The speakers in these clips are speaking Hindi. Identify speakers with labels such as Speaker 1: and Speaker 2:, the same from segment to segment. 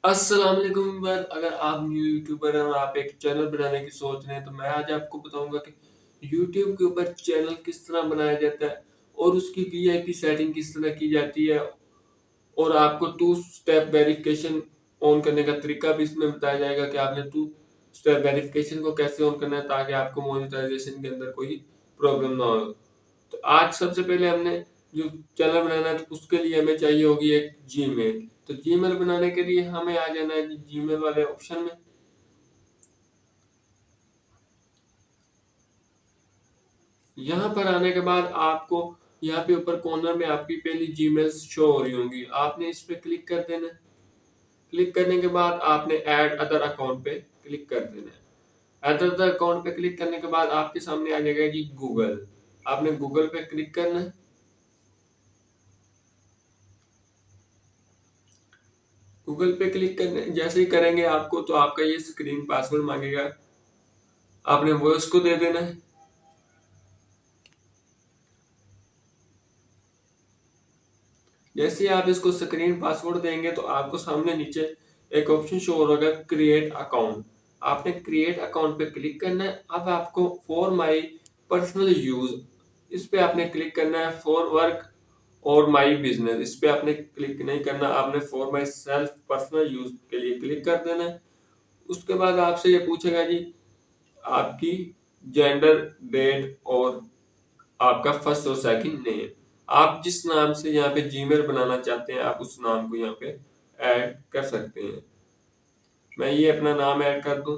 Speaker 1: अस्सलाम वालेकुम वीवर। अगर आप न्यू यूट्यूबर हैं और आप एक चैनल बनाने की सोच रहे हैं तो मैं आज आपको बताऊंगा कि यूट्यूब के ऊपर चैनल किस तरह बनाया जाता है और उसकी वीआईपी सेटिंग किस तरह की जाती है और आपको टू स्टेप वेरिफिकेशन ऑन करने का तरीका भी इसमें बताया जाएगा कि आपने टू स्टेप वेरिफिकेशन को कैसे ऑन करना है ताकि आपको मोनेटाइजेशन के अंदर कोई प्रॉब्लम ना हो। तो आज सबसे पहले हमने जो चैनल बनाना है तो उसके लिए हमें चाहिए होगी एक जीमेल। तो जीमेल बनाने के लिए हमें आ जाना है जीमेल वाले ऑप्शन में। यहाँ पर आने के बाद आपको यहाँ पे ऊपर कॉर्नर में आपकी पहली जीमेल शो हो रही होंगी, आपने इस पे क्लिक कर देना है। क्लिक करने के बाद आपने ऐड अदर अकाउंट पे क्लिक कर देना है। ऐड अदर अकाउंट पे क्लिक करने के बाद आपके सामने आ जाएगा जी गूगल। आपने गूगल पे क्लिक करना है। गूगल पे क्लिक करने जैसे ही करेंगे आपको तो आपका ये स्क्रीन पासवर्ड मांगेगा, आपने वो उसको दे देना है। जैसे ही आप इसको स्क्रीन पासवर्ड देंगे तो आपको सामने नीचे एक ऑप्शन शो होगा क्रिएट अकाउंट। आपने क्रिएट अकाउंट पे क्लिक करना है। अब आपको फॉर माई पर्सनल यूज इस पे आपने क्लिक करना है। फॉर वर्क और माई बिजनेस इस पे आपने क्लिक नहीं करना, आपने for my self personal use के लिए क्लिक कर देना है। उसके बाद आपसे ये पूछेगा जी आपकी जेंडर, डेट और आपका फर्स्ट और सेकंड नेम। आप जिस नाम से यहाँ पे जीमेल बनाना चाहते हैं आप उस नाम को यहाँ पे ऐड कर सकते हैं। मैं ये अपना नाम ऐड कर दूं।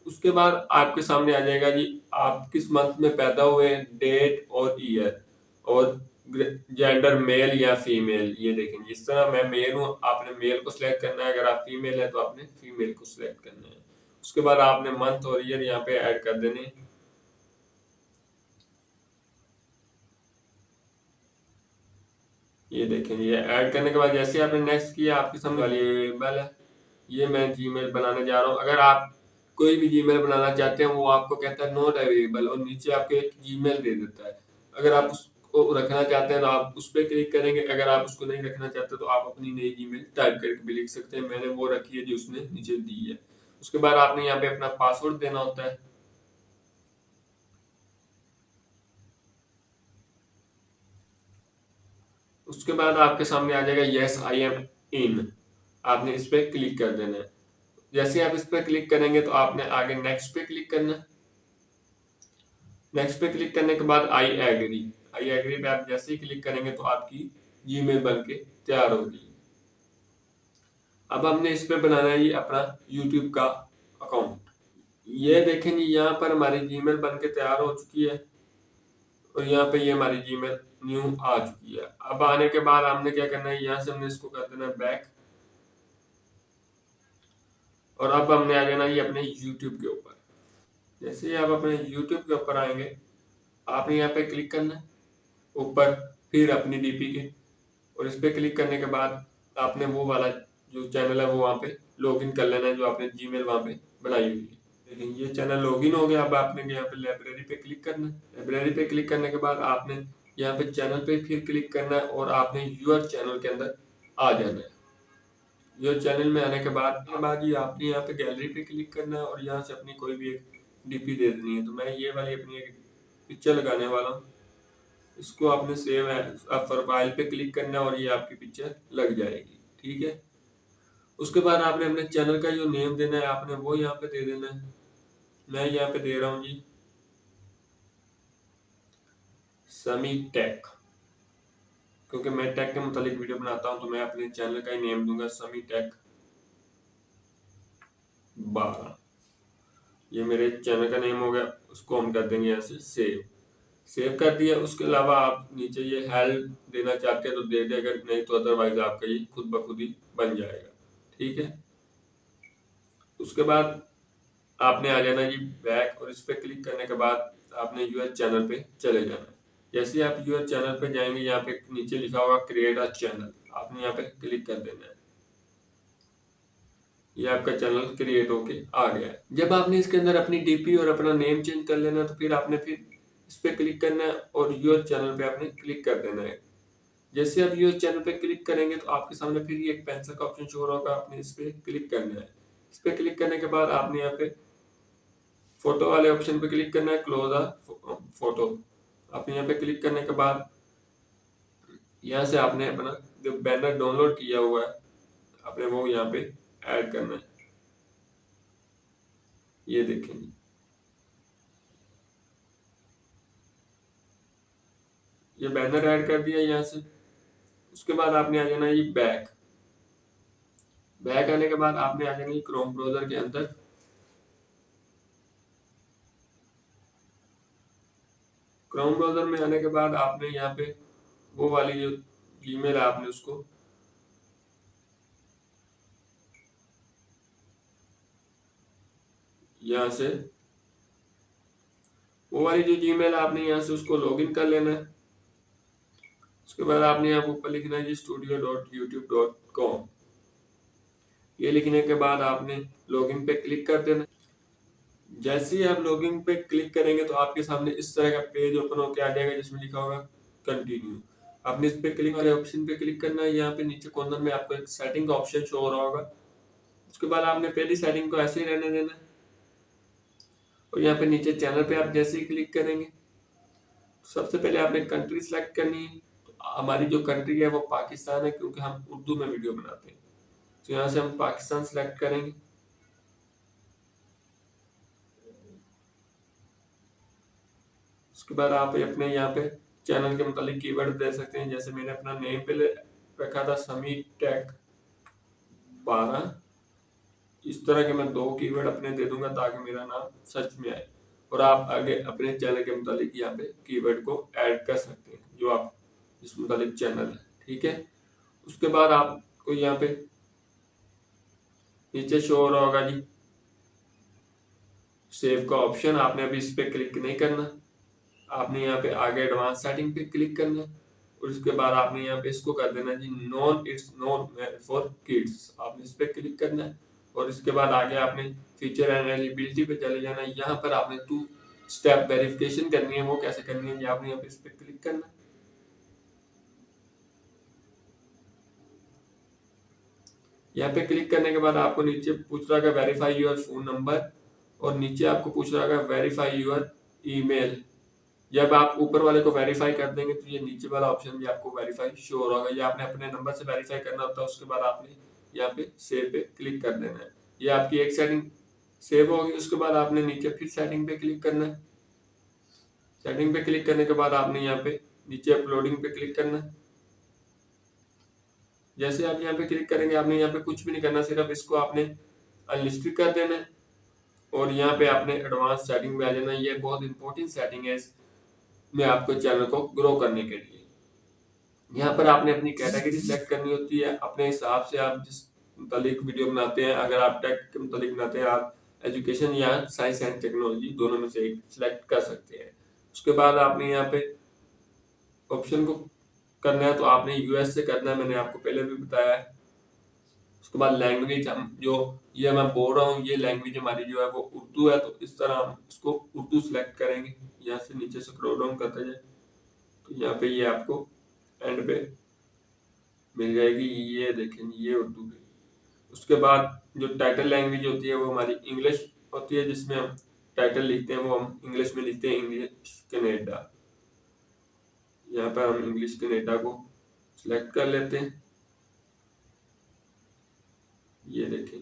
Speaker 1: उसके बाद आपके सामने आ जाएगा जी आप किस मंथ में पैदा हुए, डेट और ईयर और जेंडर मेल या फीमेल। ये देखेंगे इस तरह मैं मेल हूँ, आपने मेल को सिलेक्ट करना है। अगर आप फीमेल है तो आपने फीमेल को सिलेक्ट करना है। उसके बाद आपने मंथ और ईयर यहाँ पे ऐड कर देने। ये देखें, ये ऐड करने के बाद जैसे आपने नेक्स्ट किया आपके सामने वाली ईमेल है। ये मैं जीमेल बनाने जा रहा हूँ। अगर आप कोई भी जीमेल बनाना चाहते हैं वो आपको कहता है नॉट अवेलेबल और नीचे आपके एक जीमेल दे देता है। अगर आप उसको रखना चाहते हैं तो आप उस पर क्लिक करेंगे। अगर आप उसको नहीं रखना चाहते तो आप अपनी नई जीमेल टाइप करके भी लिख सकते हैं। मैंने वो रखी है जो उसने नीचे दी है। उसके बाद आपने यहाँ पे अपना पासवर्ड देना होता है। उसके बाद आपके सामने आ जाएगा यस आई एम इन। आपने इस पे क्लिक कर देना है। जैसे आप इस पे क्लिक करेंगे तो आपने आगे नेक्स्ट पे क्लिक करना है। नेक्स्ट पे क्लिक करने के बाद आई एग्री। आई एग्री पे आप जैसे ही क्लिक करेंगे तो आपकी जीमेल बन के तैयार होगी। अब हमने इस पे बनाना है ये अपना यूट्यूब का अकाउंट। ये देखें जी यहाँ पर हमारी जीमेल बन के तैयार हो चुकी है और यहाँ पे ये हमारी जीमेल न्यू आ चुकी है। अब आने के बाद हमने क्या करना है, यहाँ से हमने इसको कर देना है बैक और अब हमने आ जाना ये अपने यूट्यूब के ऊपर। जैसे ही आप अपने यूट्यूब के ऊपर आएंगे आपने यहाँ पे क्लिक करना है ऊपर, फिर अपनी डीपी के, और इस पे क्लिक करने के बाद आपने वो वाला जो चैनल है वो वहाँ पे लॉगिन कर लेना है जो आपने जीमेल वहाँ पे बनाई हुई है। लेकिन ये चैनल लॉगिन हो गया। अब आपने यहाँ पे लाइब्रेरी पे क्लिक करना है। लाइब्रेरी पे क्लिक करने के बाद आपने यहाँ पे चैनल पे फिर क्लिक करना है और आपने यूर चैनल के अंदर आ जाना है। यूर चैनल में आने के बाद ही आपने यहाँ पे गैलरी पे क्लिक करना है और यहाँ से अपनी कोई भी एक डीपी दे देनी है। तो मैं ये वाली अपनी एक पिक्चर लगाने वाला हूँ। इसको आपने सेव है प्रोफाइल पे क्लिक करना है और ये आपकी पिक्चर लग जाएगी। ठीक है। उसके बाद आपने अपने चैनल का जो नेम देना है आपने वो यहाँ पे दे देना है। मैं यहाँ पे दे रहा हूँ जी समी टेक, क्योंकि मैं टेक के मुतालिक वीडियो बनाता हूँ तो मैं अपने चैनल का ही नेम दूंगा समी टेक 12। ये मेरे चैनल का नेम हो गया। उसको हम कर देंगे यहाँ से सेव। सेव कर दिया। उसके अलावा आप नीचे ये हेल्प देना चाहते हैं तो दे देगा, नहीं तो अदरवाइज आपका ये खुद ब खुद ही बन जाएगा। ठीक है। उसके बाद आपने आ जाना जी बैक और इस पे क्लिक करने के बाद आपने यूर चैनल पे चले जाना है। जैसे ही आप यूर चैनल पे जाएंगे यहाँ पे नीचे लिखा होगा क्रिएट अ चैनल, आपने यहाँ पे क्लिक कर देना है। ये आपका चैनल क्रिएट होके आ गया है। जब आपने इसके अंदर अपनी डीपी और अपना नेम चेंज कर लेना तो फिर आपने फिर इस पे क्लिक करना है और यूर चैनल पे आपने क्लिक कर देना है। जैसे आप यूज चैनल पे क्लिक करेंगे तो आपके सामने फिर ये एक पेंसिल का ऑप्शन शो हो रहा होगा, आपने इस पे क्लिक करना है। इस पे क्लिक करने के बाद आपने यहाँ पे फोटो वाले ऑप्शन पे क्लिक करना है, क्लोज अ फोटो। आपने यहाँ पे क्लिक करने के बाद यहाँ से आपने अपना जो बैनर डाउनलोड किया हुआ है आपने वो यहाँ पे ऐड करना है। ये देखेंगे, ये बैनर ऐड कर दिया यहाँ से। उसके बाद आपने आ जाना ये बैक। बैक आने के बाद आपने आ जाना ये क्रोम ब्राउजर के अंदर। क्रोम ब्राउजर में आने के बाद आपने यहाँ पे वो वाली जो ईमेल है आपने उसको यहाँ से वो वाली जो जीमेल आपने यहाँ से उसको लॉगिन कर लेना है। उसके बाद आपने यहाँ ऊपर लिखना है जी studio.youtube.com। ये लिखने के बाद आपने लॉगिन पे क्लिक कर देना। जैसे ही आप लॉगिन पे क्लिक करेंगे तो आपके सामने इस तरह का पेज ओपन होकर आ जाएगा जिसमें लिखा होगा कंटिन्यू। आपने इस पे क्लिक वाले ऑप्शन पे क्लिक करना है। यहाँ पे नीचे कॉर्नर में आपको एक सेटिंग का ऑप्शन शो हो रहा होगा। उसके बाद आपने पहली सेटिंग को ऐसे ही रहने देना है और यहाँ पे नीचे चैनल पे आप जैसे ही क्लिक करेंगे सबसे पहले आपने कंट्री सिलेक्ट करनी है। तो हमारी जो कंट्री है वो पाकिस्तान है, क्योंकि हम उर्दू में वीडियो बनाते हैं। तो यहाँ से हम पाकिस्तान सिलेक्ट करेंगे। उसके बाद आप अपने यहाँ पे चैनल के मुतालिक कीवर्ड दे सकते हैं। जैसे मैंने अपना नेम पे रखा था समी टेक 12। इस तरह के मैं 2 कीवर्ड अपने दे दूंगा ताकि मेरा नाम सर्च में आए, और आप आगे अपने चैनल के मुतालिक यहाँ पे कीवर्ड को ऐड कर सकते हैं जो आप इस मुतालिक चैनल है। ठीक है। उसके बाद आपको यहाँ पे नीचे शो हो रहा होगा जी सेव का ऑप्शन। आपने अभी इस पे क्लिक नहीं करना, आपने यहाँ पे आगे एडवांस सेटिंग पे क्लिक करना है और उसके बाद आपने यहाँ पे इसको कर देना जी non it's non for kids. आपने इस पे क्लिक करना है और इसके बाद आगे आपने फीचर एंड एलिजिबिलिटी पे चले जाना है। यहाँ पर आपने 2 स्टेप वेरिफिकेशन करनी है। वो कैसे करनी है, आपने यहाँ पे इस पे क्लिक करना है। यहाँ पे क्लिक करने के बाद आपको नीचे पूछ रहा है वेरीफाई योर फोन नंबर और नीचे आपको पूछ रहा है वेरीफाई योर ईमेल। जब आप ऊपर वाले को वेरीफाई कर देंगे तो ये नीचे वाला ऑप्शन भी आपको वेरीफाई शो हो रहा होगा। ये आपने अपने नंबर से वेरीफाई करना होता है। उसके बाद आपने यहाँ पे सेव पे क्लिक कर देना है। ये आपकी एक सेटिंग सेव होगी। उसके बाद आपने नीचे फिर सेटिंग पे क्लिक करना है। सेटिंग पे क्लिक करने के बाद आपने यहाँ पे नीचे अपलोडिंग पे क्लिक करना है। जैसे आप यहाँ पे क्लिक करेंगे आपने यहाँ पे कुछ भी नहीं करना, सिर्फ इसको आपने अनलिस्टेड कर देना है और यहाँ पे आपने एडवांस सेटिंग में आ जाना। ये बहुत इंपॉर्टेंट सेटिंग है में आपको चैनल को ग्रो करने के लिए। यहाँ पर आपने अपनी कैटेगरी सेलेक्ट करनी होती है अपने हिसाब से। आप जिस मुतालिक वीडियो बनाते हैं, अगर आप टेक के मुतालिक बनाते हैं, आप एजुकेशन या साइंस एंड टेक्नोलॉजी दोनों में से एक सिलेक्ट कर सकते हैं। उसके बाद आपने यहाँ पे ऑप्शन को करना है तो आपने यूएस से करना है, मैंने आपको पहले भी बताया है। उसके बाद लैंग्वेज हम जो ये मैं बोल रहा हूँ ये लैंग्वेज हमारी जो है वो उर्दू है, तो इस तरह हम इसको उर्दू सिलेक्ट करेंगे। यहाँ से नीचे से स्क्रॉल डाउन करते जाए तो यहाँ पे ये आपको एंड पे मिल जाएगी। ये देखें ये उर्दू है। उसके बाद जो टाइटल लैंग्वेज होती है वो हमारी इंग्लिश होती है, जिसमें हम टाइटल लिखते हैं वो हम इंग्लिश में लिखते हैं इंग्लिश कनाडा। यहाँ पर हम इंग्लिश कनाडा को सिलेक्ट कर लेते हैं। ये देखें।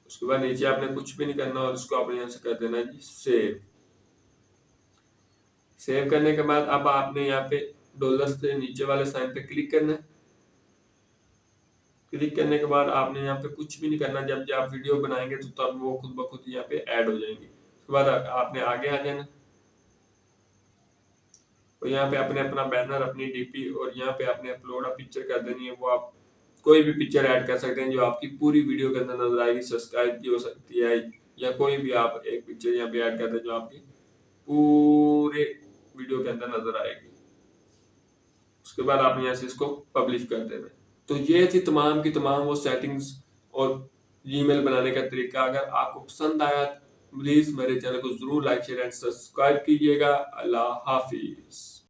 Speaker 1: उसके बाद नीचे आपने कुछ भी नहीं करना और इसको आपने यहाँ से कर देना जी सेव। सेव करने के बाद अब आपने यहाँ पे डॉलर से नीचे वाले साइन पे क्लिक करना है। क्लिक करने के बाद आपने यहाँ पे कुछ भी नहीं करना। जब आप वीडियो बनाएंगे तो तब वो खुद ब खुद यहाँ पे ऐड हो जाएंगे। उसके बाद आपने आगे आ जाना और यहाँ पे अपने अपना बैनर, अपनी डीपी और यहाँ पे आपने अपलोड पिक्चर कर देनी है। वो आप कोई भी पिक्चर ऐड कर सकते हैं जो आपकी पूरी वीडियो के अंदर नजर आएगी। सब्सक्राइब की हो सकती है या कोई भी आप एक पिक्चर यहाँ पे ऐड कर दें जो आपकी पूरे वीडियो के अंदर नजर आएगी। उसके बाद आपने यहाँ से इसको पब्लिश कर देना है। तो ये थी तमाम की तमाम वो सेटिंग्स और ईमेल बनाने का तरीका। अगर आपको पसंद आया प्लीज मेरे चैनल को जरूर लाइक शेयर एंड सब्सक्राइब कीजिएगा। अल्लाह हाफिज।